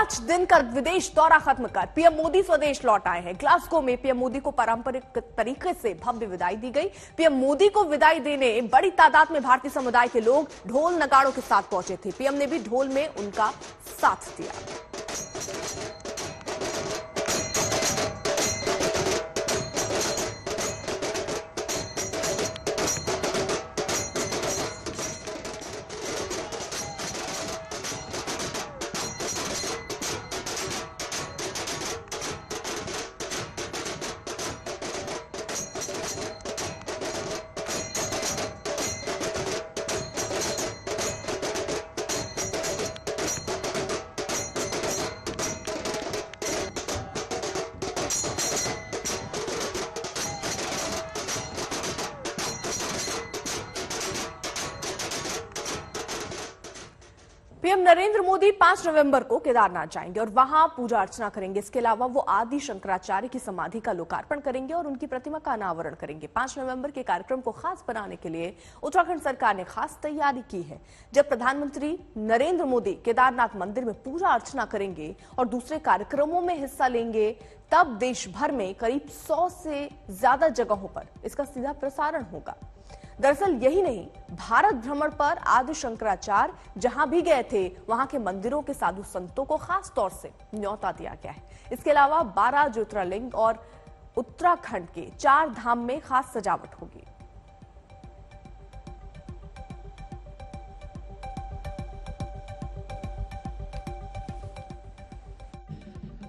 5 दिन का विदेश दौरा खत्म कर पीएम मोदी स्वदेश लौट आए हैं। ग्लासगो में पीएम मोदी को पारंपरिक तरीके से भव्य विदाई दी गई। पीएम मोदी को विदाई देने बड़ी तादाद में भारतीय समुदाय के लोग ढोल नगाड़ों के साथ पहुंचे थे। पीएम ने भी ढोल में उनका साथ दिया। पीएम नरेंद्र मोदी 5 नवंबर को केदारनाथ जाएंगे और वहां पूजा अर्चना करेंगे। इसके अलावा वो आदि शंकराचार्य की समाधि का लोकार्पण करेंगे और उनकी प्रतिमा का अनावरण करेंगे। 5 नवंबर के कार्यक्रम को खास बनाने के लिए उत्तराखंड सरकार ने खास तैयारी की है। जब प्रधानमंत्री नरेंद्र मोदी केदारनाथ मंदिर में पूजा अर्चना करेंगे और दूसरे कार्यक्रमों में हिस्सा लेंगे, तब देश भर में करीब 100 से ज्यादा जगहों पर इसका सीधा प्रसारण होगा। दरअसल यही नहीं, भारत भ्रमण पर आदि शंकराचार्य जहां भी गए थे, वहां के मंदिरों के साधु संतों को खास तौर से न्योता दिया गया है। इसके अलावा 12 ज्योतिर्लिंग और उत्तराखंड के 4 धाम में खास सजावट होगी।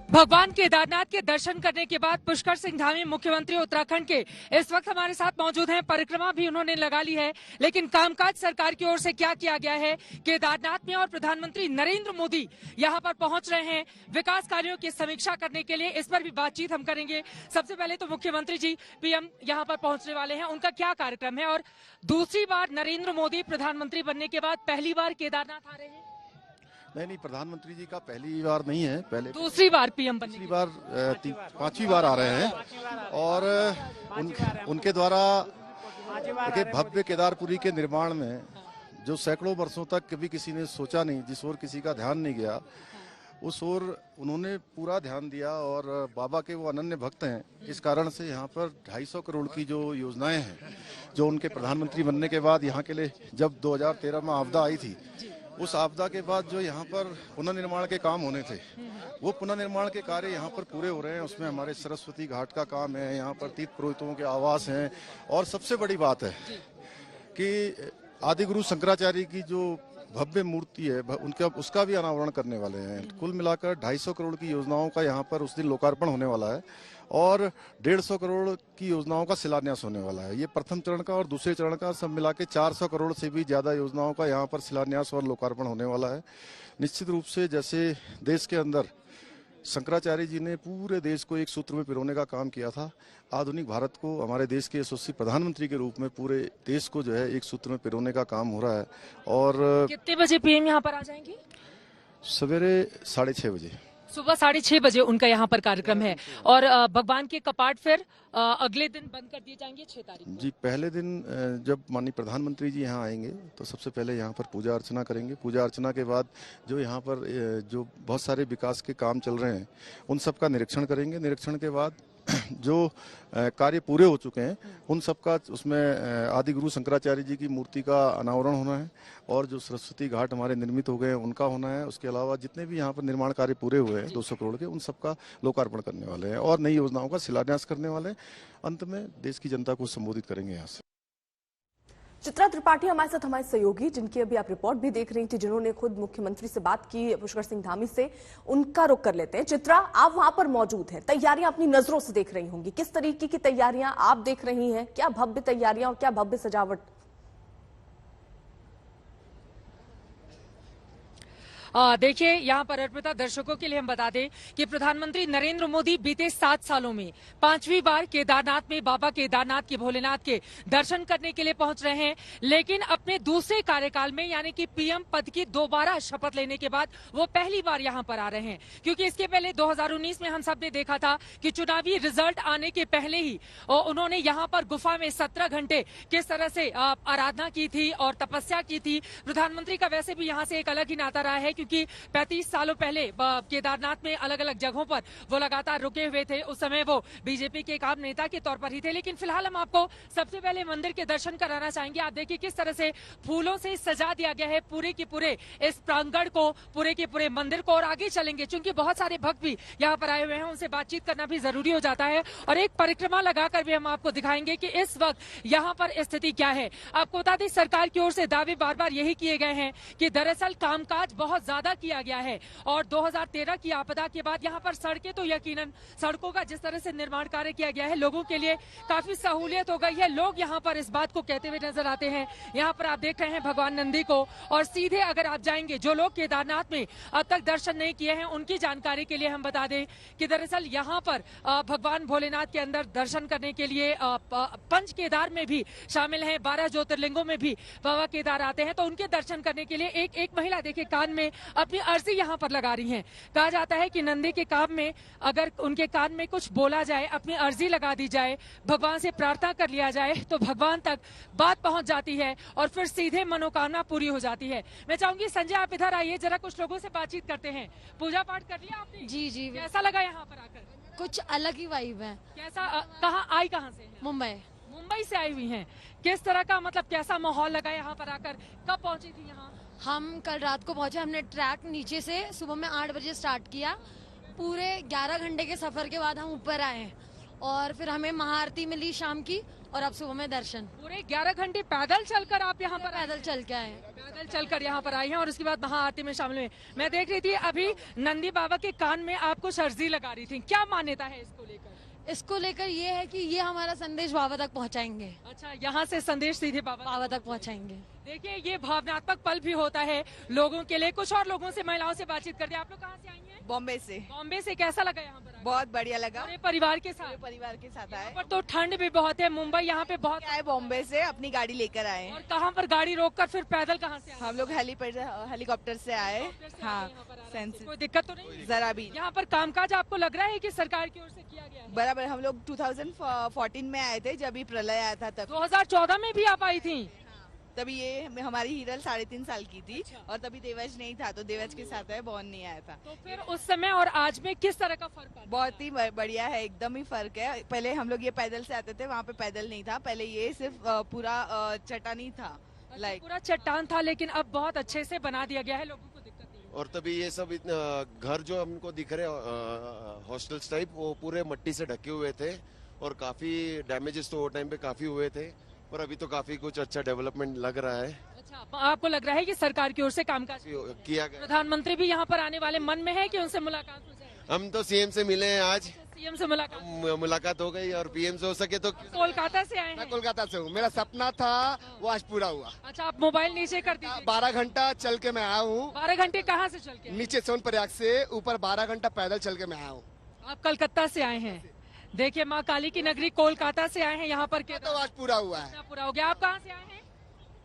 भगवान केदारनाथ के दर्शन करने के बाद पुष्कर सिंह धामी मुख्यमंत्री उत्तराखंड के इस वक्त हमारे साथ मौजूद हैं। परिक्रमा भी उन्होंने लगा ली है, लेकिन कामकाज सरकार की ओर से क्या किया गया है केदारनाथ में, और प्रधानमंत्री नरेंद्र मोदी यहां पर पहुंच रहे हैं विकास कार्यों की समीक्षा करने के लिए। इस पर भी बातचीत हम करेंगे। सबसे पहले तो मुख्यमंत्री जी पीएम यहां पर पहुंचने वाले हैं, उनका क्या कार्यक्रम है, और दूसरी बार नरेंद्र मोदी प्रधानमंत्री बनने के बाद पहली बार केदारनाथ आ रहे हैं? नहीं, प्रधानमंत्री जी का पहली बार नहीं है, पहले दूसरी बार पीएम बनने, दूसरी बार 5वीं बार आ रहे हैं। और उनके द्वारा भव्य केदारपुरी के निर्माण में जो सैकड़ों वर्षों तक कभी किसी ने सोचा नहीं, जिस ओर किसी का ध्यान नहीं गया, उस ओर उन्होंने पूरा ध्यान दिया। और बाबा के वो अनन्य भक्त हैं, इस कारण से यहाँ पर 250 करोड़ की जो योजनाएं हैं, जो उनके प्रधानमंत्री बनने के बाद यहाँ के लिए जब 2013 में आपदा आई थी, उस आपदा के बाद जो यहाँ पर पुनर्निर्माण के काम होने थे, वो पुनर्निर्माण के कार्य यहाँ पर पूरे हो रहे हैं। उसमें हमारे सरस्वती घाट का काम है, यहाँ पर तीर्थ पुरोहितों के आवास हैं, और सबसे बड़ी बात है कि आदिगुरु शंकराचार्य की जो भव्य मूर्ति है उसका भी अनावरण करने वाले हैं। कुल मिलाकर 250 करोड़ की योजनाओं का यहाँ पर उस दिन लोकार्पण होने वाला है, और 150 करोड़ की योजनाओं का शिलान्यास होने वाला है। ये प्रथम चरण का और दूसरे चरण का सब मिला के 400 करोड़ से भी ज्यादा योजनाओं का यहाँ पर शिलान्यास और लोकार्पण होने वाला है। निश्चित रूप से जैसे देश के अंदर शंकराचार्य जी ने पूरे देश को एक सूत्र में पिरोने का काम किया था, आधुनिक भारत को हमारे देश के यशस्वी प्रधानमंत्री के रूप में पूरे देश को जो है एक सूत्र में पिरोने का काम हो रहा है। और कितने बजे पीएम यहाँ पर आ जाएंगे? सवेरे 6:30 बजे, सुबह 6:30 बजे उनका यहाँ पर कार्यक्रम है। और भगवान के कपाट फिर अगले दिन बंद कर दिए जाएंगे 6 तारीख जी। पहले दिन जब माननीय प्रधानमंत्री जी यहाँ आएंगे तो सबसे पहले यहाँ पर पूजा अर्चना करेंगे। पूजा अर्चना के बाद जो यहाँ पर जो बहुत सारे विकास के काम चल रहे हैं, उन सब का निरीक्षण करेंगे। निरीक्षण के बाद जो कार्य पूरे हो चुके हैं, उन सब का उसमें आदिगुरु शंकराचार्य जी की मूर्ति का अनावरण होना है, और जो सरस्वती घाट हमारे निर्मित हो गए हैं उनका होना है। उसके अलावा जितने भी यहाँ पर निर्माण कार्य पूरे हुए हैं 200 करोड़ के, उन सब का लोकार्पण करने वाले हैं और नई योजनाओं का शिलान्यास करने वाले हैं। अंत में देश की जनता को संबोधित करेंगे यहाँ से। चित्रा त्रिपाठी हमारे साथ, हमारे सहयोगी, जिनकी अभी आप रिपोर्ट भी देख रही थी, जिन्होंने खुद मुख्यमंत्री से बात की पुष्कर सिंह धामी से, उनका रुख कर लेते हैं। चित्रा, आप वहां पर मौजूद हैं, तैयारियां अपनी नजरों से देख रही होंगी, किस तरीके की तैयारियां आप देख रही हैं? क्या भव्य तैयारियां और क्या भव्य सजावट? देखिए यहाँ पर अर्पिता, दर्शकों के लिए हम बता दें कि प्रधानमंत्री नरेंद्र मोदी बीते 7 सालों में 5वीं बार केदारनाथ में बाबा केदारनाथ के भोलेनाथ के दर्शन करने के लिए पहुंच रहे हैं। लेकिन अपने दूसरे कार्यकाल में यानी कि पीएम पद की दोबारा शपथ लेने के बाद वो पहली बार यहाँ पर आ रहे हैं, क्योंकि इसके पहले 2019 में हम सब ने देखा था कि चुनावी रिजल्ट आने के पहले ही उन्होंने यहाँ पर गुफा में 17 घंटे किस तरह से आराधना की थी और तपस्या की थी। प्रधानमंत्री का वैसे भी यहाँ से एक अलग ही नाता रहा है, क्योंकि क्योंकि 35 सालों पहले केदारनाथ में अलग अलग जगहों पर वो लगातार रुके हुए थे। उस समय वो बीजेपी के एक आम नेता के तौर पर ही थे। लेकिन फिलहाल हम आपको सबसे पहले मंदिर के दर्शन कराना चाहेंगे। आप देखिए किस तरह से फूलों से सजा दिया गया है पूरे के पूरे इस प्रांगण को, पूरे के पूरे मंदिर को। और आगे चलेंगे क्योंकि बहुत सारे भक्त भी यहाँ पर आए हुए हैं, उनसे बातचीत करना भी जरूरी हो जाता है। और एक परिक्रमा लगाकर भी हम आपको दिखाएंगे कि इस वक्त यहाँ पर स्थिति क्या है। आपको बता दें सरकार की ओर से दावे बार बार यही किए गए हैं कि दरअसल कामकाज बहुत ज्यादा किया गया है और 2013 की आपदा के बाद यहाँ पर सड़कें तो यकीनन सड़कों का जिस तरह से निर्माण कार्य किया गया है लोगों के लिए काफी सहूलियत हो गई है। लोग यहाँ पर इस बात को कहते हुए नजर आते हैं। यहाँ पर आप देख रहे हैं भगवान नंदी को और सीधे अगर आप जाएंगे, जो लोग केदारनाथ में अब तक दर्शन नहीं किए हैं उनकी जानकारी के लिए हम बता दें कि दरअसल यहाँ पर भगवान भोलेनाथ के अंदर दर्शन करने के लिए पंच केदार में भी शामिल हैं, 12 ज्योतिर्लिंगों में भी बाबा केदार आते हैं। तो उनके दर्शन करने के लिए एक महिला देखिए कान में अपनी अर्जी यहाँ पर लगा रही हैं। कहा जाता है कि नंदी के काम में अगर उनके कान में कुछ बोला जाए, अपनी अर्जी लगा दी जाए, भगवान से प्रार्थना कर लिया जाए तो भगवान तक बात पहुंच जाती है और फिर सीधे मनोकामना पूरी हो जाती है। मैं चाहूंगी संजय आप इधर आइए, जरा कुछ लोगों से बातचीत करते हैं। पूजा पाठ कर लिया आपने? जी जी, कैसा लगा यहाँ पर आकर? कुछ अलग ही वाइब है। कैसा कहाँ से हैं? मुंबई से आई हुई हैं। किस तरह का मतलब कैसा माहौल लगा यहाँ पर आकर? कब पहुंची थी यहाँ? हम कल रात को पहुंचे। हमने ट्रैक नीचे से सुबह में 8 बजे स्टार्ट किया। पूरे 11 घंटे के सफर के बाद हम ऊपर आए हैं और फिर हमें महाआरती मिली शाम की और अब सुबह में दर्शन। पूरे 11 घंटे पैदल चलकर आप यहाँ पर? पैदल चल के आए, पैदल चलकर यहाँ पर आई हैं और उसके बाद महाआरती में शामिल हुए। मैं देख रही थी अभी नंदी बाबा के कान में आप कुछ अर्जी लगा रही थी, क्या मान्यता है इसको लेकर? इसको लेकर ये है कि ये हमारा संदेश बाबा तक पहुंचाएंगे। अच्छा, यहाँ से संदेश सीधे बाबा तक पहुंचाएंगे। देखिए ये भावनात्मक पल भी होता है लोगों के लिए। कुछ और लोगों से, महिलाओं से बातचीत करते हैं। आप लोग कहाँ से आई हैं? बॉम्बे से। बॉम्बे से कैसा लगा यहाँ पर? बहुत बढ़िया लगा। पूरे परिवार के साथ? परिवार के साथ आए। पर तो ठंड भी बहुत है, मुंबई यहाँ पे बहुत आए। बॉम्बे से अपनी गाड़ी लेकर आए। और कहाँ पर गाड़ी रोककर फिर पैदल कहाँ से आए? हम लोग हेलीकॉप्टर से आए। हाँ, कोई दिक्कत तो नहीं? जरा भी। यहाँ पर कामकाज आपको लग रहा है कि सरकार की ओर से किया गया है? बराबर। हम लोग 2014 में आए थे जब भी प्रलय आया था। तब 2014 में भी आप आई थी? तभी ये हमारी हीरल 3.5 साल की थी और तभी देवज नहीं था, तो देवज के साथ है, बॉन नहीं आया था। तो फिर उस समय और आज में किस तरह का फर्क? बहुत ही बढ़िया है, एकदम ही फर्क है। पहले हम लोग ये पैदल से आते थे, वहाँ पे पैदल नहीं था। पहले ये सिर्फ पूरा चट्टानी था, लाइक पूरा चट्टान था, लेकिन अब बहुत अच्छे से बना दिया गया है, लोगों को दिक्कत नहीं। और तभी ये सब घर जो हमको दिख रहे हॉस्टल्स टाइप, वो पूरे मिट्टी से ढके हुए थे और काफी डैमेजेस तो वो टाइम पे काफी हुए थे, पर अभी तो काफी कुछ अच्छा डेवलपमेंट लग रहा है। अच्छा, आपको लग रहा है कि सरकार की ओर से कामकाज किया गया? प्रधानमंत्री भी यहाँ पर आने वाले, मन में है कि उनसे मुलाकात हो जाए? हम तो सीएम से मिले हैं आज। सीएम से मुलाकात हो गई और पीएम से हो सके तो। कोलकाता से आए हैं? मैं कोलकाता से हूँ। मेरा सपना था वो आज पूरा हुआ। अच्छा, आप मोबाइल नीचे कर दीजिए। 12 घंटा चल के मैं आया हूँ। 12 घंटे कहाँ से चल के? नीचे सोनप्रयाग से, ऊपर 12 घंटा पैदल चल के मैं आया हूँ। आप कलकत्ता से आए हैं? देखिए माँ काली की नगरी कोलकाता से आए हैं यहाँ पर। तो आज पूरा हुआ है। पूरा हो गया। आप कहाँ से आए हैं?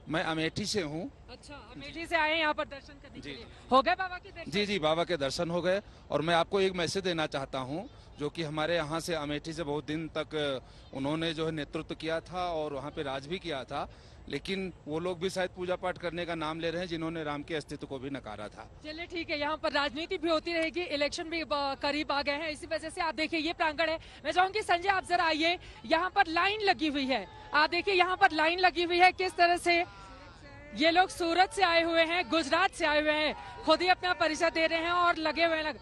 मैं अमेठी से हूँ। अच्छा, अमेठी से आए हैं यहाँ पर दर्शन करने के लिए। हो गए बाबा के दर्शन? जी जी, बाबा के दर्शन हो गए। और मैं आपको एक मैसेज देना चाहता हूँ, जो कि हमारे यहाँ से अमेठी से बहुत दिन तक उन्होंने जो है नेतृत्व किया था और वहाँ पे राज भी किया था, लेकिन वो लोग भी शायद पूजा पाठ करने का नाम ले रहे हैं जिन्होंने राम के अस्तित्व को भी नकारा था। चलिए ठीक है, यहाँ पर राजनीति भी होती रहेगी, इलेक्शन भी करीब आ गए हैं, इसी वजह से आप देखिए ये प्रांगण है। मैं चाहूंगी संजय आप जरा आइए, यहाँ पर लाइन लगी हुई है। आप देखिए यहाँ पर लाइन लगी हुई है, किस तरह से ये लोग सूरत से आए हुए हैं, गुजरात से आए हुए हैं, खुद ही अपना परिचय दे रहे हैं और लगे हुए हैं।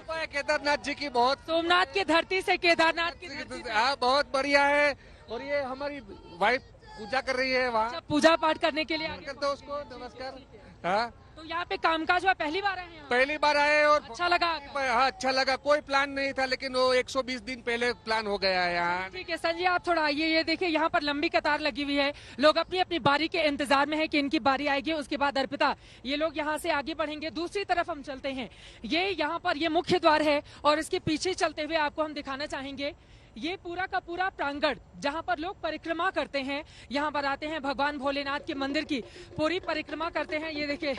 केदारनाथ जी की बहुत, सोमनाथ की धरती से केदारनाथ की धरती से। हाँ, बहुत बढ़िया है। और ये हमारी वाइफ पूजा कर रही है वहाँ, पूजा पाठ करने के लिए करते हो उसको नमस्कार। हाँ, तो यहाँ पे कामकाज हुआ, पहली बार आए हैं? पहली बार आए और अच्छा लगा? हाँ, अच्छा लगा। कोई प्लान नहीं था, लेकिन वो 120 दिन पहले प्लान हो गया है यहाँ। ठीक है संजय आप थोड़ा आइए, ये देखिए यहाँ पर लंबी कतार लगी हुई है, लोग अपनी अपनी बारी के इंतजार में है कि इनकी बारी आएगी, उसके बाद अर्पिता ये लोग यहाँ से आगे बढ़ेंगे। दूसरी तरफ हम चलते हैं, ये यहाँ पर ये मुख्य द्वार है और इसके पीछे चलते हुए आपको हम दिखाना चाहेंगे ये पूरा का पूरा प्रांगण जहाँ पर लोग परिक्रमा करते हैं, यहाँ पर आते हैं भगवान भोलेनाथ के मंदिर की पूरी परिक्रमा करते हैं। ये देखिए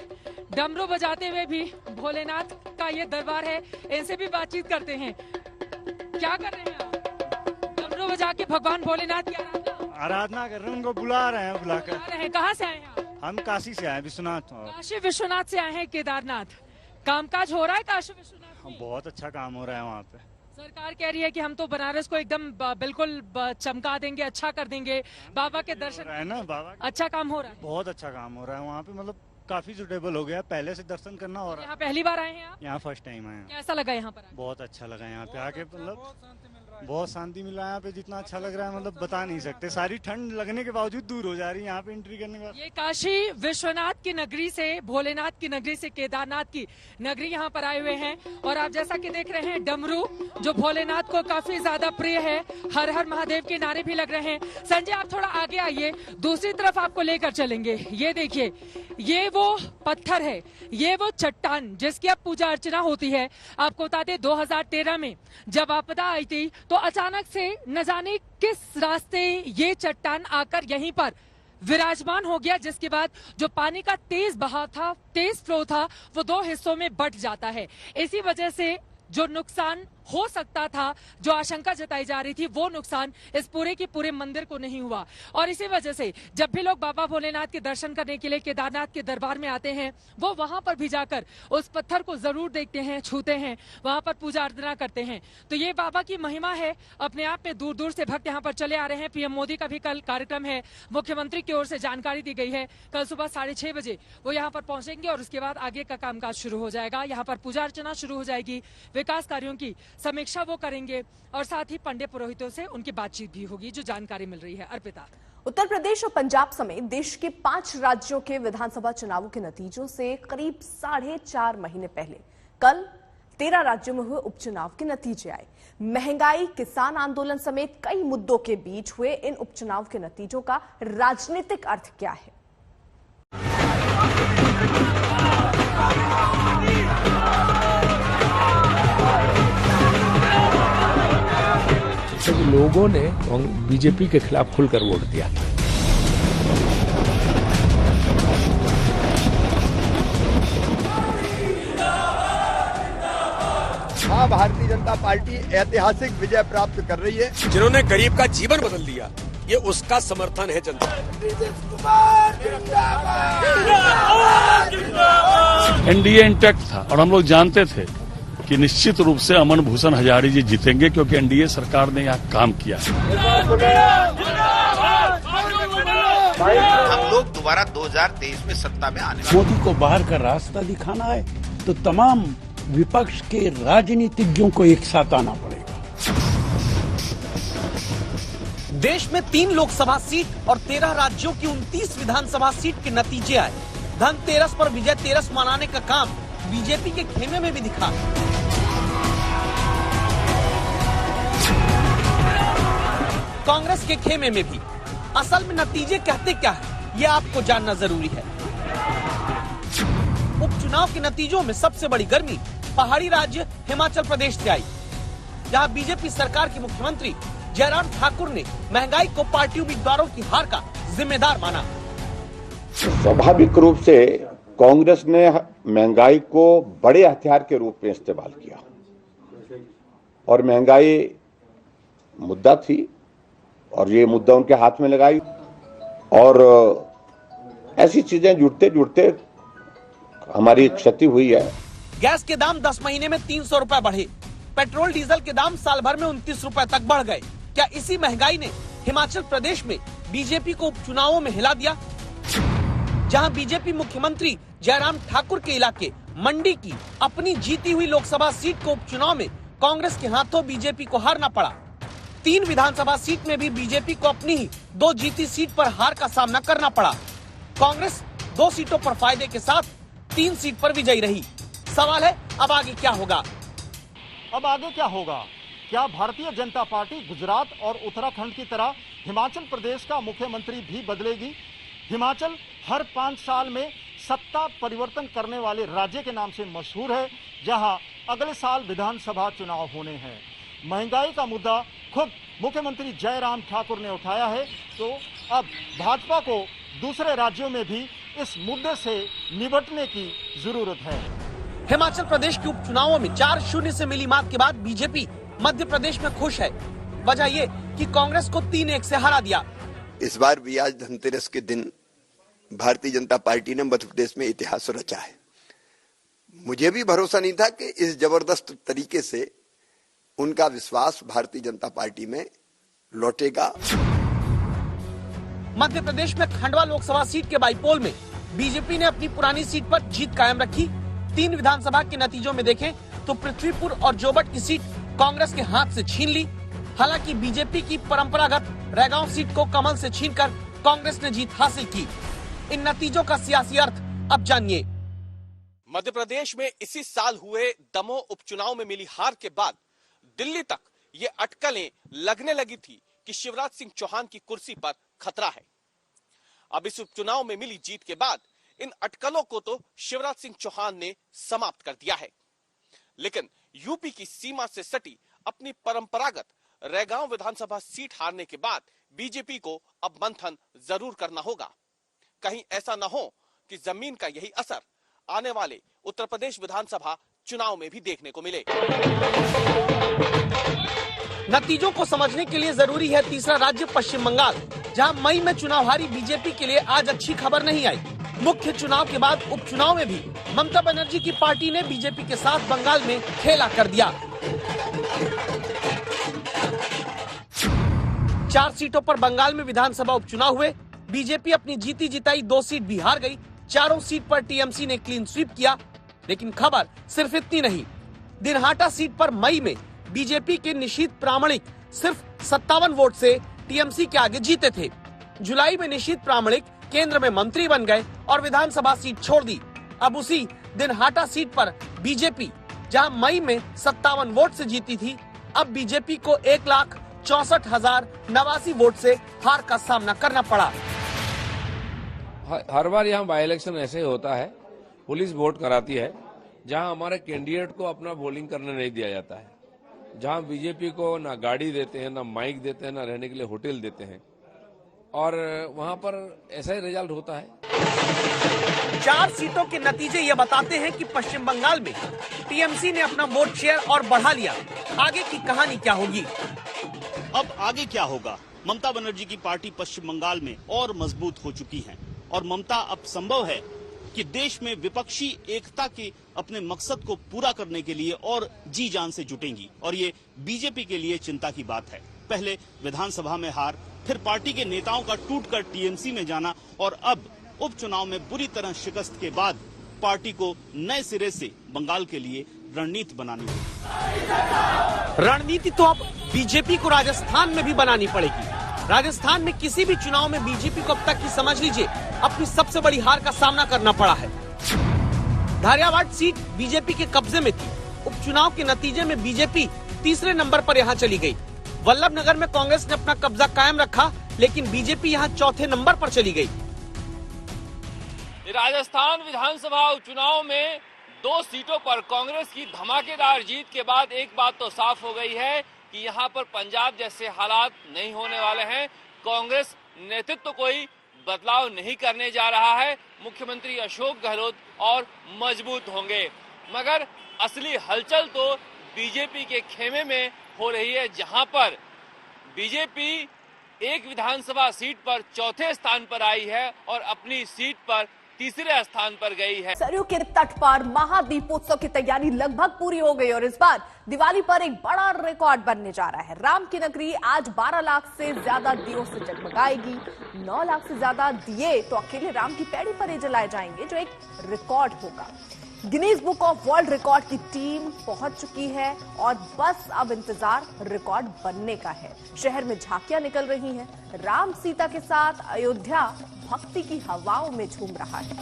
डमरू बजाते हुए भी भोलेनाथ का ये दरबार है, इनसे भी बातचीत करते हैं। क्या कर रहे हैं आप? डमरू बजा के भगवान भोलेनाथ की आराधना कर रहे हैं, उनको बुला रहे हैं। कहाँ से आए हैं आप? हम काशी से आए, विश्वनाथ। काशी विश्वनाथ से आए हैं केदारनाथ। कामकाज हो रहा है काशी विश्वनाथ में? बहुत अच्छा काम हो रहा है वहाँ पे। सरकार कह रही है कि हम तो बनारस को एकदम बिल्कुल चमका देंगे, अच्छा कर देंगे, बाबा के दर्शन है ना, बाबा अच्छा काम हो रहा है। बहुत अच्छा काम हो रहा है वहाँ पे, मतलब काफी सुटेबल हो गया, पहले से दर्शन करना हो रहा है। यहाँ पहली बार आए हैं आप? यहाँ फर्स्ट टाइम आए हैं। कैसा लगा यहाँ पर? बहुत अच्छा लगा यहाँ पे आके, मतलब बहुत शांति मिला यहाँ पे, जितना अच्छा लग रहा है मतलब बता नहीं सकते। सारी ठंड लगने के बावजूद दूर हो जा रही है यहाँ पे एंट्री करने के बाद। ये काशी विश्वनाथ की नगरी से, भोलेनाथ की नगरी से केदारनाथ की नगरी यहाँ पर आए हुए हैं और आप जैसा कि देख रहे हैं डमरू जो भोलेनाथ को काफी ज्यादा प्रिय है, हर हर महादेव के नारे भी लग रहे हैं। संजय आप थोड़ा आगे आइए, दूसरी तरफ आपको लेकर चलेंगे। ये देखिए, ये वो पत्थर है, ये वो चट्टान जिसकी अब पूजा अर्चना होती है। आपको बता दें 2013 में जब आपदा आई थी तो अचानक से न जाने किस रास्ते ये चट्टान आकर यहीं पर विराजमान हो गया, जिसके बाद जो पानी का तेज बहाव था, तेज फ्लो था, वो दो हिस्सों में बंट जाता है। इसी वजह से जो नुकसान हो सकता था, जो आशंका जताई जा रही थी, वो नुकसान इस पूरे के पूरे मंदिर को नहीं हुआ। और इसी वजह से जब भी लोग बाबा भोलेनाथ के दर्शन करने के लिए केदारनाथ के दरबार में आते हैं, वो वहां पर भी जाकर उस पत्थर को जरूर देखते हैं, छूते हैं, वहां पर पूजा अर्चना करते हैं। तो ये बाबा की महिमा है अपने आप में। दूर दूर से भक्त यहाँ पर चले आ रहे हैं। पीएम मोदी का भी कल कार्यक्रम है, मुख्यमंत्री की ओर से जानकारी दी गई है। कल सुबह 6:30 बजे वो यहाँ पर पहुंचेंगे और उसके बाद आगे का कामकाज शुरू हो जाएगा। यहाँ पर पूजा अर्चना शुरू हो जाएगी, विकास कार्यों की समीक्षा वो करेंगे और साथ ही पंडित पुरोहितों से उनकी बातचीत भी होगी, जो जानकारी मिल रही है। अर्पिता। उत्तर प्रदेश और पंजाब समेत देश के 5 राज्यों के विधानसभा चुनावों के नतीजों से करीब 4.5 महीने पहले कल 13 राज्यों में हुए उपचुनाव के नतीजे आए। महंगाई, किसान आंदोलन समेत कई मुद्दों के बीच हुए इन उपचुनाव के नतीजों का राजनीतिक अर्थ क्या है? लोगों ने बीजेपी के खिलाफ खुलकर वोट दिया। हाँ, भारतीय जनता पार्टी ऐतिहासिक विजय प्राप्त कर रही है। जिन्होंने गरीब का जीवन बदल दिया, ये उसका समर्थन है जनता। एनडीए इंटैक्ट था और हम लोग जानते थे कि निश्चित रूप से अमन भूषण हजारी जी जीतेंगे, क्योंकि एनडीए सरकार ने यहाँ काम किया। हम लोग दोबारा 2023 में सत्ता में आने। मोदी को बाहर का रास्ता दिखाना है तो तमाम विपक्ष के राजनीतिज्ञों को एक साथ आना पड़ेगा। देश में 3 लोकसभा सीट और 13 राज्यों की 29 विधानसभा सीट के नतीजे आए। धनतेरस पर विजय तेरस मनाने का काम बीजेपी के खेमे में भी दिखा। कांग्रेस के खेमे में भी। असल में नतीजे कहते क्या है, ये आपको जानना जरूरी है। उपचुनाव के नतीजों में सबसे बड़ी गर्मी पहाड़ी राज्य हिमाचल प्रदेश से आई, जहां बीजेपी सरकार के मुख्यमंत्री जयराम ठाकुर ने महंगाई को पार्टी उम्मीदवारों की हार का जिम्मेदार माना। स्वाभाविक रूप से कांग्रेस ने महंगाई को बड़े हथियार के रूप में इस्तेमाल किया और महंगाई मुद्दा थी और ये मुद्दा उनके हाथ में लगाई और ऐसी चीजें जुड़ते जुड़ते हमारी क्षति हुई है। गैस के दाम 10 महीने में 300 रुपए बढ़े। पेट्रोल डीजल के दाम साल भर में 29 रुपए तक बढ़ गए। क्या इसी महंगाई ने हिमाचल प्रदेश में बीजेपी को उपचुनावों में हिला दिया? जहां बीजेपी मुख्यमंत्री जयराम ठाकुर के इलाके मंडी की अपनी जीती हुई लोकसभा सीट को उपचुनाव में कांग्रेस के हाथों बीजेपी को हारना पड़ा। 3 विधानसभा सीट में भी बीजेपी को अपनी ही 2 जीती सीट पर हार का सामना करना पड़ा। कांग्रेस 2 सीटों पर फायदे के साथ 3 सीट पर विजयी रही। सवाल है, अब आगे क्या होगा? अब आगे क्या होगा? क्या भारतीय जनता पार्टी गुजरात और उत्तराखंड की तरह हिमाचल प्रदेश का मुख्यमंत्री भी बदलेगी? हिमाचल हर 5 साल में सत्ता परिवर्तन करने वाले राज्य के नाम से मशहूर है, जहां अगले साल विधानसभा चुनाव होने हैं। महंगाई का मुद्दा खुद मुख्यमंत्री जयराम ठाकुर ने उठाया है, तो अब भाजपा को दूसरे राज्यों में भी इस मुद्दे से निपटने की जरूरत है। हिमाचल प्रदेश के उपचुनावों में 4-0 से मिली मात के बाद बीजेपी मध्य प्रदेश में खुश है। वजह ये कि कांग्रेस को 3-1 से हरा दिया। इस बार भी आज धनतेरस के दिन भारतीय जनता पार्टी ने मध्य प्रदेश में इतिहास रचा है। मुझे भी भरोसा नहीं था कि इस जबरदस्त तरीके से उनका विश्वास भारतीय जनता पार्टी में लौटेगा। मध्य प्रदेश में खंडवा लोकसभा सीट के बाईपोल में बीजेपी ने अपनी पुरानी सीट पर जीत कायम रखी। 3 विधानसभा के नतीजों में देखें तो पृथ्वीपुर और जोबट की सीट कांग्रेस के हाथ से छीन ली। हालांकि बीजेपी की परंपरागत रैगांव सीट को कमल से छीनकर कांग्रेस ने जीत हासिल की। इन नतीजों का सियासी अर्थ अब जानिए। मध्य प्रदेश में इसी साल हुए दमोह उपचुनाव में मिली हार के बाद दिल्ली तक ये अटकलें लगने लगी थी कि शिवराज सिंह चौहान की कुर्सी पर खतरा है। अब इस उपचुनाव में मिली जीत के बाद इन अटकलों को तो शिवराज सिंह चौहान ने समाप्त कर दिया है, लेकिन यूपी की सीमा से सटी अपनी परंपरागत रैगांव विधानसभा सीट हारने के बाद बीजेपी को अब मंथन जरूर करना होगा। कहीं ऐसा न हो कि जमीन का यही असर आने वाले उत्तर प्रदेश विधानसभा चुनाव में भी देखने को मिले। नतीजों को समझने के लिए जरूरी है तीसरा राज्य पश्चिम बंगाल, जहां मई में चुनाव हारी बीजेपी के लिए आज अच्छी खबर नहीं आई। मुख्य चुनाव के बाद उपचुनाव में भी ममता बनर्जी की पार्टी ने बीजेपी के साथ बंगाल में खेला कर दिया। 4 सीटों पर बंगाल में विधानसभा उपचुनाव हुए। बीजेपी अपनी जीती जिताई 2 सीट भी हार गई। 4 सीट पर टीएमसी ने क्लीन स्वीप किया। लेकिन खबर सिर्फ इतनी नहीं। दिनहाटा सीट पर मई में बीजेपी के निशीथ प्रामाणिक सिर्फ 57 वोट से टीएमसी के आगे जीते थे। जुलाई में निशीथ प्रामाणिक केंद्र में मंत्री बन गए और विधानसभा सीट छोड़ दी। अब उसी दिनहाटा सीट पर बीजेपी, जहां मई में 57 वोट से जीती थी, अब बीजेपी को 1,64,089 वोट से हार का सामना करना पड़ा। हर बार यहाँ बाई इलेक्शन ऐसे होता है, पुलिस वोट कराती है, जहां हमारे कैंडिडेट को अपना वोटिंग करने नहीं दिया जाता है, जहां बीजेपी को ना गाड़ी देते हैं, ना माइक देते हैं, ना रहने के लिए होटल देते हैं, और वहां पर ऐसा ही रिजल्ट होता है। 4 सीटों के नतीजे ये बताते हैं कि पश्चिम बंगाल में टीएमसी ने अपना वोट शेयर और बढ़ा लिया। आगे की कहानी क्या होगी? अब आगे क्या होगा? ममता बनर्जी की पार्टी पश्चिम बंगाल में और मजबूत हो चुकी है और ममता अब संभव है कि देश में विपक्षी एकता के अपने मकसद को पूरा करने के लिए और जी जान से जुटेंगी, और ये बीजेपी के लिए चिंता की बात है। पहले विधानसभा में हार, फिर पार्टी के नेताओं का टूटकर टीएमसी में जाना, और अब उपचुनाव में बुरी तरह शिकस्त के बाद पार्टी को नए सिरे से बंगाल के लिए रणनीति बनानी होगी। रणनीति तो अब बीजेपी को राजस्थान में भी बनानी पड़ेगी। राजस्थान में किसी भी चुनाव में बीजेपी को अब तक की समझ लीजिए अपनी सबसे बड़ी हार का सामना करना पड़ा है। धारियावाड़ सीट बीजेपी के कब्जे में थी। उपचुनाव के नतीजे में बीजेपी तीसरे नंबर पर यहां चली गई। वल्लभनगर में कांग्रेस ने अपना कब्जा कायम रखा, लेकिन बीजेपी यहां चौथे नंबर पर चली गई। राजस्थान विधानसभा उपचुनाव में 2 सीटों पर कांग्रेस की धमाकेदार जीत के बाद एक बात तो साफ हो गई है कि यहां पर पंजाब जैसे हालात नहीं होने वाले हैं। कांग्रेस नेतृत्व कोई बदलाव नहीं करने जा रहा है। मुख्यमंत्री अशोक गहलोत और मजबूत होंगे, मगर असली हलचल तो बीजेपी के खेमे में हो रही है, जहां पर बीजेपी एक विधानसभा सीट पर चौथे स्थान पर आई है और अपनी सीट पर तीसरे स्थान पर गई है। सरयू के तट पर महादीपोत्सव की तैयारी लगभग पूरी हो गई और इस बार दिवाली पर एक बड़ा रिकॉर्ड बनने जा रहा है। राम की नगरी आज 12 लाख से ज्यादा दियों से जगमगाएगी। 9 लाख से ज्यादा दिए तो अकेले राम की पैड़ी पर ही जलाए जाएंगे, जो एक रिकॉर्ड होगा। Guinness book of world record की टीम पहुंच चुकी है और बस अब इंतजार रिकॉर्ड बनने का है। शहर में झांकियां निकल रही हैं। राम सीता के साथ अयोध्या भक्ति की हवाओं में झूम रहा है।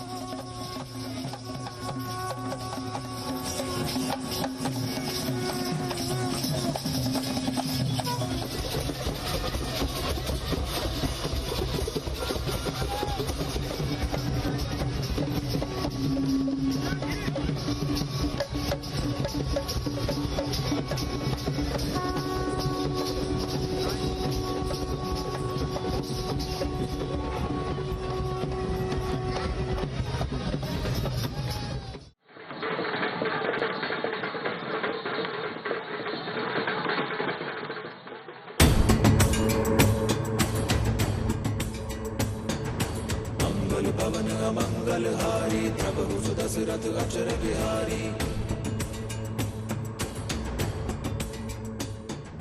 दशरथ अचर बिहारी।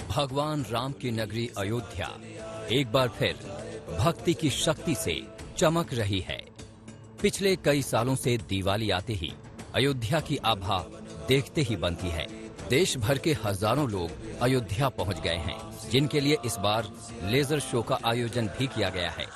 भगवान राम की नगरी अयोध्या एक बार फिर भक्ति की शक्ति से चमक रही है। पिछले कई सालों से दिवाली आते ही अयोध्या की आभा देखते ही बनती है। देश भर के हजारों लोग अयोध्या पहुंच गए हैं, जिनके लिए इस बार लेजर शो का आयोजन भी किया गया है।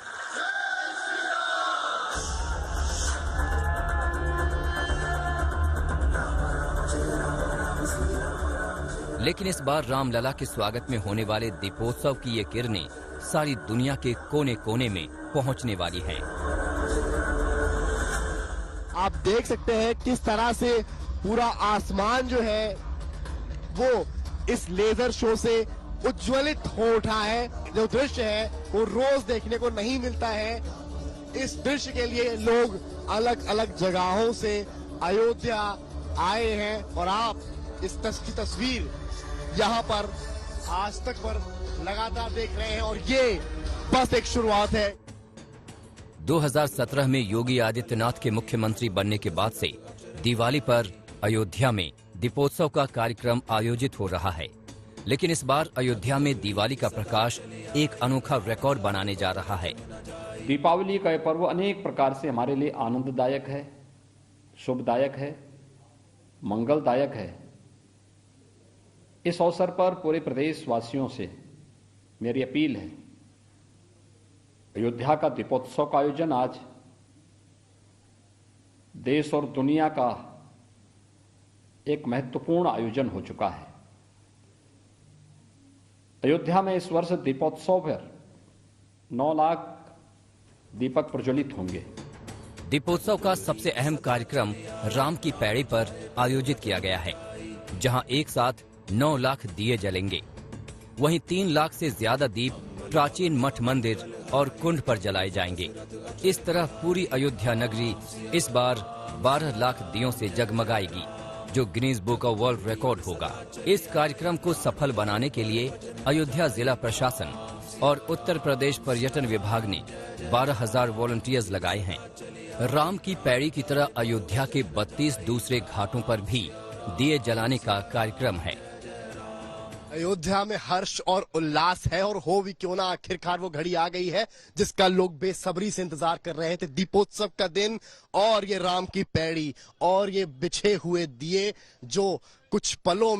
लेकिन इस बार रामलला के स्वागत में होने वाले दीपोत्सव की ये किरणें सारी दुनिया के कोने कोने में पहुंचने वाली हैं। आप देख सकते हैं किस तरह से पूरा आसमान जो है वो इस लेजर शो से उज्ज्वलित हो उठा है। जो दृश्य है वो रोज देखने को नहीं मिलता है। इस दृश्य के लिए लोग अलग अलग जगहों से अयोध्या आए हैं और आप इस तस्वीर यहाँ पर आज तक पर लगातार देख रहे हैं और ये बस एक शुरुआत है। 2017 में योगी आदित्यनाथ के मुख्यमंत्री बनने के बाद से दिवाली पर अयोध्या में दीपोत्सव का कार्यक्रम आयोजित हो रहा है। लेकिन इस बार अयोध्या में दिवाली का प्रकाश एक अनोखा रिकॉर्ड बनाने जा रहा है। दीपावली का यह पर्व अनेक प्रकार से हमारे लिए आनंददायक है, शुभदायक है, मंगलदायक है। इस अवसर पर पूरे प्रदेश वासियों से मेरी अपील है, अयोध्या का दीपोत्सव का आयोजन आज देश और दुनिया का एक महत्वपूर्ण आयोजन हो चुका है। अयोध्या में इस वर्ष दीपोत्सव पर 9 लाख दीपक प्रज्वलित होंगे। दीपोत्सव का सबसे अहम कार्यक्रम राम की पैड़ी पर आयोजित किया गया है, जहां एक साथ 9 लाख दिए जलेंगे। वहीं 3 लाख से ज्यादा दीप प्राचीन मठ मंदिर और कुंड पर जलाए जाएंगे। इस तरह पूरी अयोध्या नगरी इस बार 12 लाख दियों से जगमगाएगी, जो Guinness book of world record होगा। इस कार्यक्रम को सफल बनाने के लिए अयोध्या जिला प्रशासन और उत्तर प्रदेश पर्यटन विभाग ने 12,000 वॉलंटियर्स लगाए हैं। राम की पैड़ी की तरह अयोध्या के 32 दूसरे घाटों पर भी दिए जलाने का कार्यक्रम है। अयोध्या में हर्ष और उल्लास है और हो भी क्यों ना, आखिरकार वो घड़ी आ गई है जिसका लोग बेसब्री से इंतजार कर रहे थे। दीपोत्सव का दिन और ये राम की पैड़ी और ये बिछे हुए दिए जो कुछ पलों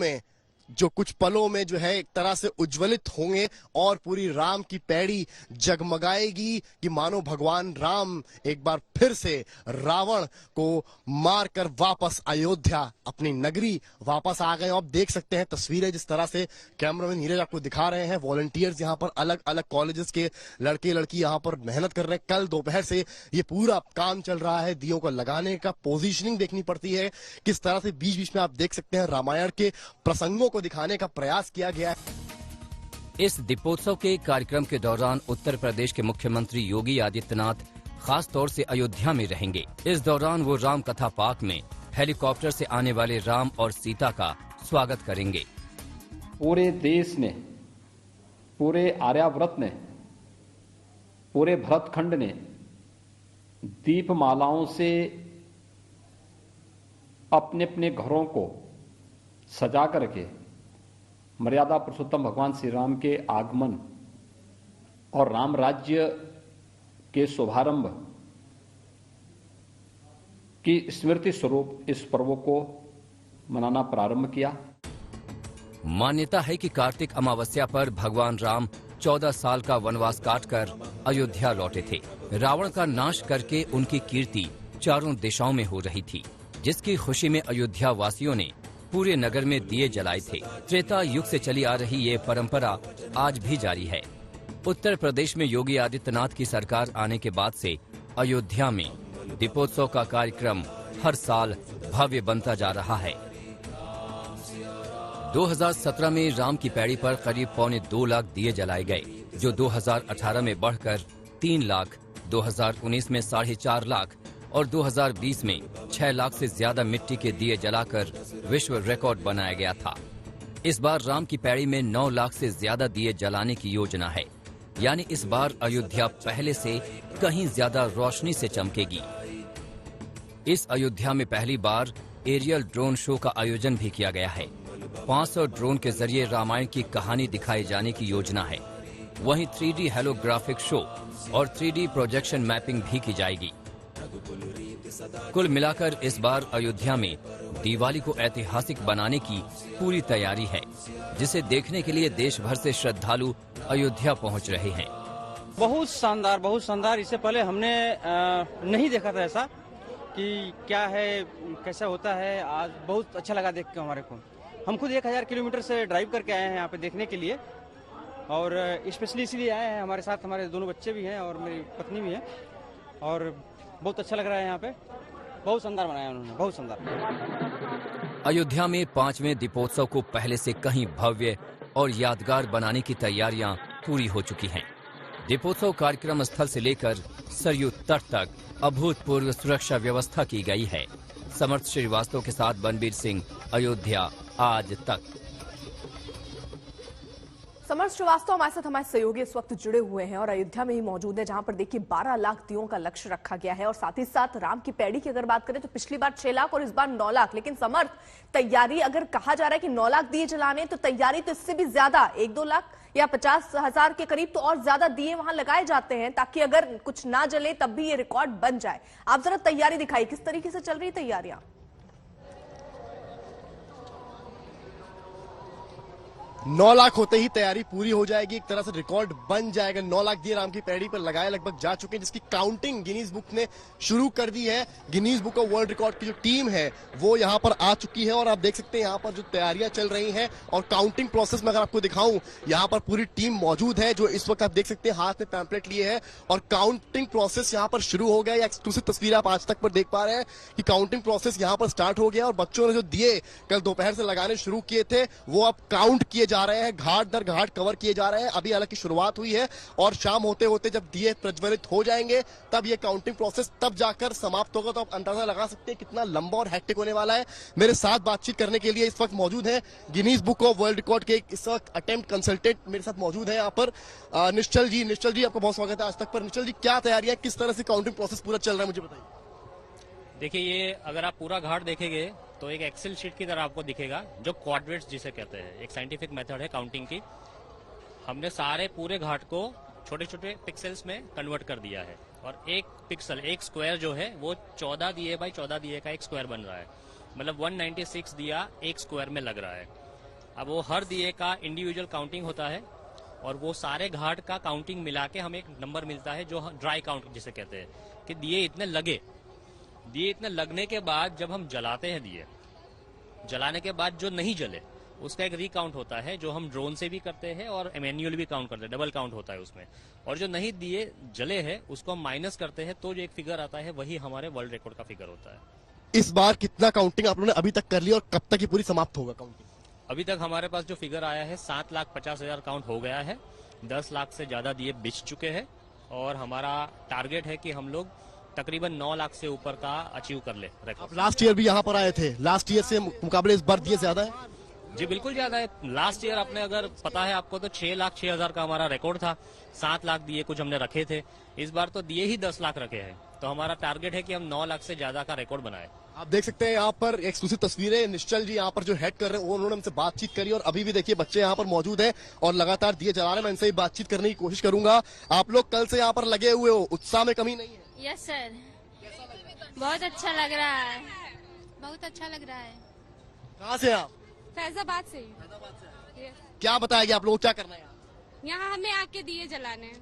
में जो है एक तरह से उज्ज्वलित होंगे और पूरी राम की पैड़ी जगमगाएगी कि मानो भगवान राम एक बार फिर से रावण को मारकर वापस अयोध्या अपनी नगरी वापस आ गए। आप देख सकते हैं तस्वीरें जिस तरह से कैमरामैन नीरज आपको दिखा रहे हैं। वॉलंटियर्स यहाँ पर अलग अलग कॉलेजेस के लड़के लड़की यहाँ पर मेहनत कर रहे हैं। कल दोपहर से ये पूरा काम चल रहा है। दियों को लगाने का पोजीशनिंग देखनी पड़ती है, किस तरह से बीच बीच में आप देख सकते हैं रामायण के प्रसंगों को दिखाने का प्रयास किया गया है। इस दीपोत्सव के कार्यक्रम के दौरान उत्तर प्रदेश के मुख्यमंत्री योगी आदित्यनाथ खास तौर से अयोध्या में रहेंगे। इस दौरान वो राम कथा पार्क में हेलीकॉप्टर से आने वाले राम और सीता का स्वागत करेंगे। पूरे देश ने, पूरे आर्यावर्त ने, पूरे भरतखंड ने दीपमालाओं से अपने अपने घरों को सजा करके मर्यादा पुरुषोत्तम भगवान श्री राम के आगमन और राम राज्य के शुभारंभ की स्मृति स्वरूप इस पर्व को मनाना प्रारंभ किया। मान्यता है कि कार्तिक अमावस्या पर भगवान राम 14 साल का वनवास काटकर अयोध्या लौटे थे। रावण का नाश करके उनकी कीर्ति चारों दिशाओं में हो रही थी, जिसकी खुशी में अयोध्या वासियों ने पूरे नगर में दिए जलाए थे। त्रेता युग से चली आ रही ये परंपरा आज भी जारी है। उत्तर प्रदेश में योगी आदित्यनाथ की सरकार आने के बाद से अयोध्या में दीपोत्सव का कार्यक्रम हर साल भव्य बनता जा रहा है। 2017 में राम की पैड़ी पर करीब 1.25 लाख दिए जलाए गए, जो 2018 में बढ़कर 3 लाख, 2019 में 4.5 लाख और 2020 में 6 लाख से ज्यादा मिट्टी के दिए जलाकर विश्व रिकॉर्ड बनाया गया था। इस बार राम की पैड़ी में 9 लाख से ज्यादा दिए जलाने की योजना है, यानी इस बार अयोध्या पहले से कहीं ज्यादा रोशनी से चमकेगी। इस अयोध्या में पहली बार एरियल ड्रोन शो का आयोजन भी किया गया है। 500 ड्रोन के जरिए रामायण की कहानी दिखाई जाने की योजना है। वहीं 3D हेलोग्राफिक शो और 3D प्रोजेक्शन मैपिंग भी की जाएगी। कुल मिलाकर इस बार अयोध्या में दिवाली को ऐतिहासिक बनाने की पूरी तैयारी है, जिसे देखने के लिए देश भर से श्रद्धालु अयोध्या पहुंच रहे हैं। बहुत शानदार, बहुत शानदार। इससे पहले हमने नहीं देखा था ऐसा कि क्या है, कैसा होता है। आज बहुत अच्छा लगा देख के हमारे को। हम खुद 1000 किलोमीटर से ड्राइव करके आए हैं यहाँ पे देखने के लिए, और स्पेशली इसलिए आए हैं। हमारे साथ हमारे दोनों बच्चे भी हैं और मेरी पत्नी भी है, और बहुत अच्छा लग रहा है यहाँ पे। बहुत शानदार बनाया उन्होंने, बहुत शानदार। अयोध्या में 5वें दीपोत्सव को पहले से कहीं भव्य और यादगार बनाने की तैयारियां पूरी हो चुकी हैं। दीपोत्सव कार्यक्रम स्थल से लेकर सरयू तट तक अभूतपूर्व सुरक्षा व्यवस्था की गई है। समर्थ श्रीवास्तव के साथ बनबीर सिंह, अयोध्या आज तक। समर्थ श्रीवास्तव हमारे साथ हमारे सहयोगी इस वक्त जुड़े हुए हैं और अयोध्या में ही मौजूद है, जहां पर देखिए 12 लाख दियों का लक्ष्य रखा गया है। और साथ ही साथ राम की पैड़ी की अगर बात करें तो पिछली बार 6 लाख और इस बार 9 लाख। लेकिन समर्थ, तैयारी अगर कहा जा रहा है कि 9 लाख दिए जलाने, तो तैयारी तो इससे भी ज्यादा 1-2 लाख या 50,000 के करीब तो और ज्यादा दिए वहां लगाए जाते हैं, ताकि अगर कुछ ना जले तब भी ये रिकॉर्ड बन जाए। आप जरा तैयारी दिखाई, किस तरीके से चल रही तैयारियां? 9 लाख होते ही तैयारी पूरी हो जाएगी, एक तरह से रिकॉर्ड बन जाएगा। 9 लाख दिए राम की पैड़ी पर लगाए लगभग जा चुके हैं, जिसकी काउंटिंग गिनीज बुक ने शुरू कर दी है। Guinness book of world record की जो टीम है वो यहां पर आ चुकी है, और आप देख सकते हैं यहां पर जो तैयारियां चल रही हैं। और काउंटिंग प्रोसेस में अगर आपको दिखाऊं, यहां पर पूरी टीम मौजूद है, जो इस वक्त आप देख सकते हैं हाथ में पैम्पलेट लिए है, और काउंटिंग प्रोसेस यहां पर शुरू हो गया। एक्सक्लूसिव तस्वीर आप आज तक पर देख पा रहे हैं कि काउंटिंग प्रोसेस यहां पर स्टार्ट हो गया, और बच्चों ने जो दिए कल दोपहर से लगाने शुरू किए थे वो अब काउंट किए जा रहे हैं, घाट दर घाट कवर किए जा रहे हैं। अभी हालांकि शुरुआत हुई है, और शाम होते होते जब दिए प्रज्वलित हो जाएंगे तब ये काउंटिंग प्रोसेस तब जाकर समाप्त होगा। तो आप अंदाजा लगा सकते हैं कितना लंबा और हैक्टिक होने वाला है। मेरे साथ बातचीत करने के लिए इस वक्त मौजूद है Guinness book of world record के इस वक्त अटेम्प्ट कंसल्टेंट मेरे साथ मौजूद है यहाँ पर निश्चल जी। निश्चल जी, आपका बहुत स्वागत है आज तक पर। निश्चल जी, क्या तैयारियां, किस तरह से काउंटिंग प्रोसेस पूरा चल रहा है, मुझे बताइए। देखिए, ये अगर आप पूरा घाट देखेंगे तो एक एक्सेल शीट की तरह आपको दिखेगा, जो क्वाड्रेट्स जिसे कहते हैं। एक साइंटिफिक मेथड है काउंटिंग की। हमने सारे पूरे घाट को छोटे छोटे पिक्सेल्स में कन्वर्ट कर दिया है, और एक पिक्सल, एक स्क्वायर जो है वो 14 दिए बाई 14 दिए का एक स्क्वायर बन रहा है। मतलब 196 दिया एक स्क्वायर में लग रहा है। अब वो हर दिए का इंडिविजुअल काउंटिंग होता है, और वो सारे घाट का काउंटिंग मिला के हमें एक नंबर मिलता है, जो ड्राई काउंट जिसे कहते हैं, कि दिए इतने लगे। दिए इतने लगने के बाद जब हम जलाते हैं दिए, जलाने के बाद जो नहीं जले उसका एक रिकाउंट होता है, जो हम ड्रोन से भी करते हैं और मैन्युअली भी काउंट करते हैं। डबल काउंट होता है उसमें, और जो नहीं दिए जले हैं उसको हम माइनस करते हैं, तो जो एक फिगर आता है वही हमारे वर्ल्ड रिकॉर्ड का फिगर होता है। इस बार कितना काउंटिंग आप लोगों ने अभी तक कर लिया, और कब तक ये पूरी समाप्त होगा काउंटिंग? अभी तक हमारे पास जो फिगर आया है 7,50,000 काउंट हो गया है। 10 लाख से ज्यादा दिए बिछ चुके हैं, और हमारा टारगेट है कि हम लोग तकरीबन 9 लाख से ऊपर का अचीव कर ले रिकॉर्ड। लास्ट ईयर भी यहाँ पर आए थे, लास्ट ईयर से मुकाबले इस बार दिए ज्यादा है? जी बिल्कुल ज्यादा है। लास्ट ईयर अपने अगर पता है आपको तो 6,06,000 का हमारा रिकॉर्ड था। 7 लाख दिए कुछ हमने रखे थे, इस बार तो दिए ही 10 लाख रखे हैं। तो हमारा टारगेट है कि हम 9 लाख से ज्यादा का रिकॉर्ड बनाए। आप देख सकते हैं यहाँ पर एक्सक्लूसिव तस्वीरें। निश्चल जी यहाँ पर जो हेड कर रहे हैं उन्होंने हमसे बातचीत करी, और अभी भी देखिए बच्चे यहाँ पर मौजूद हैं और लगातार दिए जला रहे हैं। मैं इनसे ही बातचीत करने की कोशिश करूंगा। आप लोग कल से यहाँ पर लगे हुए हो, उत्साह में कमी नहीं है? यस सर, बहुत अच्छा लग रहा है, बहुत अच्छा लग रहा है। कहाँ से आप? फैजाबाद से। क्या बताया गया आप लोगों को, क्या करना है यहाँ? हमें आके दिए जलाने हैं,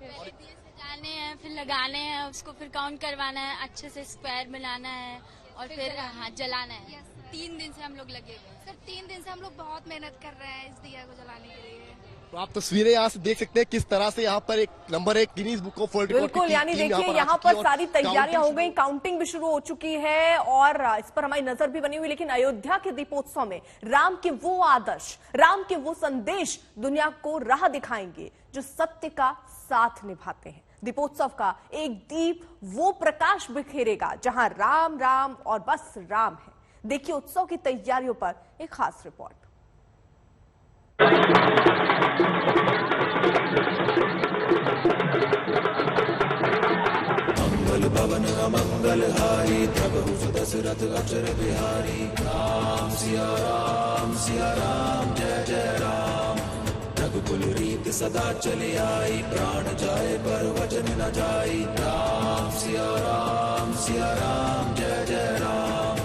दिए सजाने हैं, फिर लगाने हैं, उसको फिर काउंट करवाना है, अच्छे से स्क्वायर बनाना है, और फिर हाँ जलाना है। 3 दिन से हम लोग लगे हुए हैं सर। 3 दिन से हम लोग बहुत मेहनत कर रहे हैं इस दिया को जलाने के लिए। तो आप तस्वीरें यहाँ से देख सकते हैं किस तरह से यहाँ पर एक number 1 Guinness book of world record. बिल्कुल, यानी देखिए यहाँ पर सारी तैयारियां हो गई, काउंटिंग भी शुरू हो चुकी है, और इस पर हमारी नजर भी बनी हुई। लेकिन अयोध्या के दीपोत्सव में राम के वो आदर्श, राम के वो संदेश दुनिया को राह दिखाएंगे जो सत्य का साथ निभाते हैं। दीपोत्सव का एक दीप वो प्रकाश बिखेरेगा जहां राम राम और बस राम है। देखिए उत्सव की तैयारियों पर एक खास रिपोर्ट। मंगल भवन अमंगल हारी प्रभु दशरथ अक्षर बिहारी। राम सिया राम जय जय राम। रघुकुल रीत सदा चली आई प्राण जाए पर वचन न जाई। राम सिया राम जय जय राम।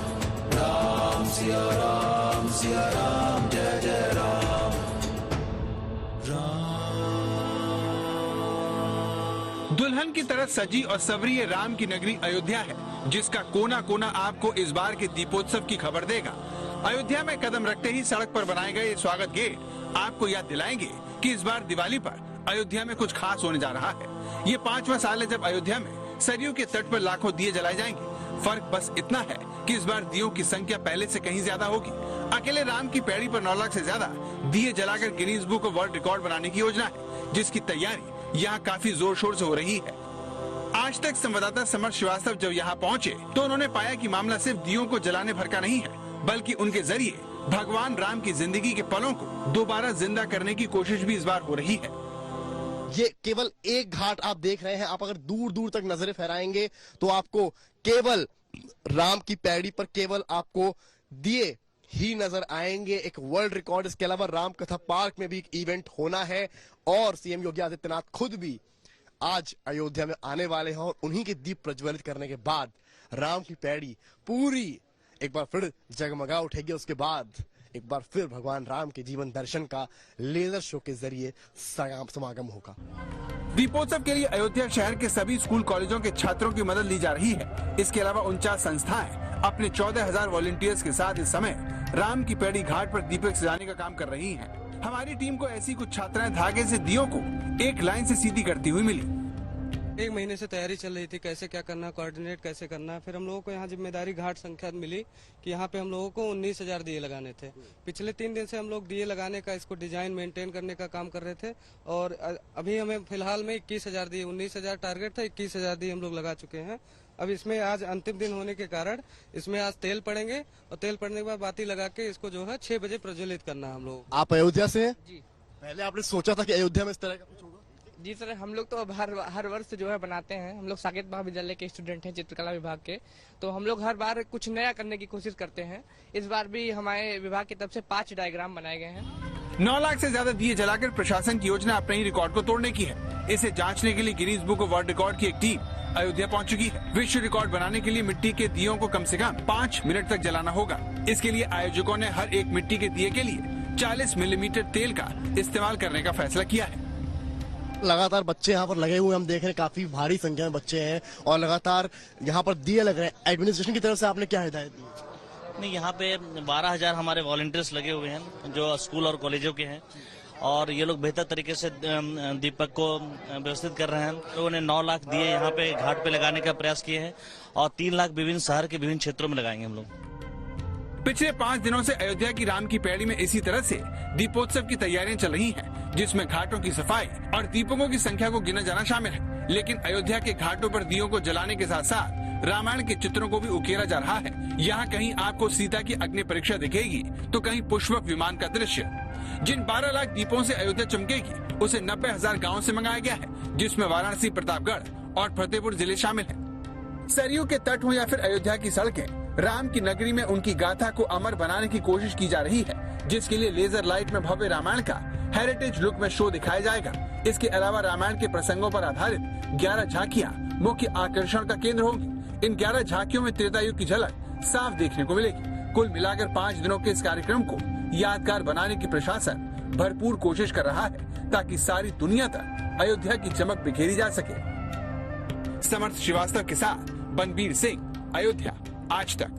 राम सिया राम जय जय राम। दुल्हन की तरह सजी और सवरी ये राम की नगरी अयोध्या है, जिसका कोना कोना आपको इस बार के दीपोत्सव की खबर देगा। अयोध्या में कदम रखते ही सड़क पर बनाए गए ये स्वागत गेट आपको याद दिलाएंगे कि इस बार दिवाली पर अयोध्या में कुछ खास होने जा रहा है। ये 5वां साल है जब अयोध्या में सरयू के तट पर लाखों दिए जलाए जाएंगे। फर्क बस इतना है कि इस बार दियों की संख्या पहले से कहीं ज्यादा होगी। अकेले राम की पैड़ी पर 9 लाख से ज्यादा दिए जलाकर Guinness book of world record बनाने की योजना है, जिसकी तैयारी यहाँ काफी जोर शोर से हो रही है। आज तक संवाददाता समर श्रीवास्तव जब यहाँ पहुँचे तो उन्होंने पाया कि मामला सिर्फ दियों को जलाने भर का नहीं है, बल्कि उनके जरिए भगवान राम की जिंदगी के पलों को दोबारा जिंदा करने की कोशिश भी इस बार हो रही है। ये केवल एक घाट आप देख रहे हैं। आप अगर दूर दूर तक नजरें फहराएंगे तो आपको केवल राम की पैड़ी पर केवल आपको दिए ही नजर आएंगे। एक वर्ल्ड रिकॉर्ड, इसके अलावा राम कथा पार्क में भी एक इवेंट होना है और सीएम योगी आदित्यनाथ खुद भी आज अयोध्या में आने वाले हैं और उन्हीं के दीप प्रज्वलित करने के बाद राम की पैड़ी पूरी एक बार फिर जगमगा उठेगी। उसके बाद एक बार फिर भगवान राम के जीवन दर्शन का लेजर शो के जरिए समागम होगा। दीपोत्सव के लिए अयोध्या शहर के सभी स्कूल कॉलेजों के छात्रों की मदद ली जा रही है। इसके अलावा 49 संस्थाएं अपने 14,000 वॉलंटियर्स के साथ इस समय राम की पैड़ी घाट पर दीपक सजाने का काम कर रही हैं। हमारी टीम को ऐसी कुछ छात्राएं धागे से दियों को एक लाइन से सीधी करती हुई मिली। 1 महीने से तैयारी चल रही थी, कैसे क्या करना, कोऑर्डिनेट कैसे करना। फिर हम लोगों को यहाँ जिम्मेदारी घाट संख्या मिली कि यहाँ पे हम लोगों को 19,000 दिए लगाने थे। पिछले 3 दिन से हम लोग दिए लगाने का, इसको डिजाइन मेंटेन करने का काम कर रहे थे और अभी हमें फिलहाल में 21,000 दिए, 19,000 टारगेट था, 21,000 दिए हम लोग लगा चुके हैं। अब इसमें आज अंतिम दिन होने के कारण इसमें आज तेल पड़ेंगे और तेल पड़ने के बाद बाती लगा के इसको जो है 6 बजे प्रज्वलित करना है हम लोग। आप अयोध्या से हैं? जी। पहले आपने सोचा था कि अयोध्या में इस तरह का कुछ होगा? जी सर, हम लोग तो अब हर वर्ष जो है बनाते हैं। हम लोग साकेत महाविद्यालय के स्टूडेंट हैं, चित्रकला विभाग के, तो हम लोग हर बार कुछ नया करने की कोशिश करते हैं। इस बार भी हमारे विभाग की तरफ से 5 डायग्राम बनाए गए हैं। 9 लाख से ज्यादा दिए जलाकर प्रशासन की योजना अपने ही रिकॉर्ड को तोड़ने की है। इसे जांचने के लिए Guinness book of world record की एक टीम अयोध्या पहुंच चुकी है। विश्व रिकॉर्ड बनाने के लिए मिट्टी के दियों को कम से कम 5 मिनट तक जलाना होगा। इसके लिए आयोजकों ने हर एक मिट्टी के दिए के लिए 40 मिलीमीटर तेल का इस्तेमाल करने का फैसला किया है। लगातार बच्चे यहाँ पर लगे हुए हम देख रहे हैं, काफी भारी संख्या में बच्चे हैं और लगातार यहाँ पर दिए लग रहे हैं। एडमिनिस्ट्रेशन की तरफ से आपने क्या हिदायत दी? नहीं, यहाँ पे 12,000 हमारे वॉलंटियर्स लगे हुए हैं जो स्कूल और कॉलेजों के हैं और ये लोग बेहतर तरीके से दीपक को व्यवस्थित कर रहे हैं। लोगों ने 9 लाख दिए यहाँ पे घाट पे लगाने का प्रयास किए हैं और 3 लाख विभिन्न शहर के विभिन्न क्षेत्रों में लगाएंगे हम लोग। पिछले 5 दिनों से अयोध्या की राम की पैड़ी में इसी तरह से दीपोत्सव की तैयारियां चल रही हैं, जिसमें घाटों की सफाई और दीपकों की संख्या को गिना जाना शामिल है। लेकिन अयोध्या के घाटों पर दियों को जलाने के साथ साथ रामायण के चित्रों को भी उकेरा जा रहा है। यहाँ कहीं आपको सीता की अग्नि परीक्षा दिखेगी तो कहीं पुष्पक विमान का दृश्य। जिन 12 लाख दीपों से अयोध्या चमकेगी उसे 90,000 गाँव से मंगाया गया है, जिसमें वाराणसी, प्रतापगढ़ और फतेहपुर जिले शामिल है। सरयू के तट हो या फिर अयोध्या की सड़कें, राम की नगरी में उनकी गाथा को अमर बनाने की कोशिश की जा रही है, जिसके लिए लेजर लाइट में भव्य रामायण का हेरिटेज लुक में शो दिखाया जाएगा। इसके अलावा रामायण के प्रसंगों पर आधारित 11 झांकियां मुख्य आकर्षण का केंद्र होंगी। इन 11 झांकियों में त्रेता युग की झलक साफ देखने को मिलेगी। कुल मिलाकर 5 दिनों के इस कार्यक्रम को यादगार बनाने की प्रशासन भरपूर कोशिश कर रहा है ताकि सारी दुनिया तक अयोध्या की चमक बिखेरी जा सके। समर्थ श्रीवास्तव के साथ बनबीर सिंह, अयोध्या, आज तक।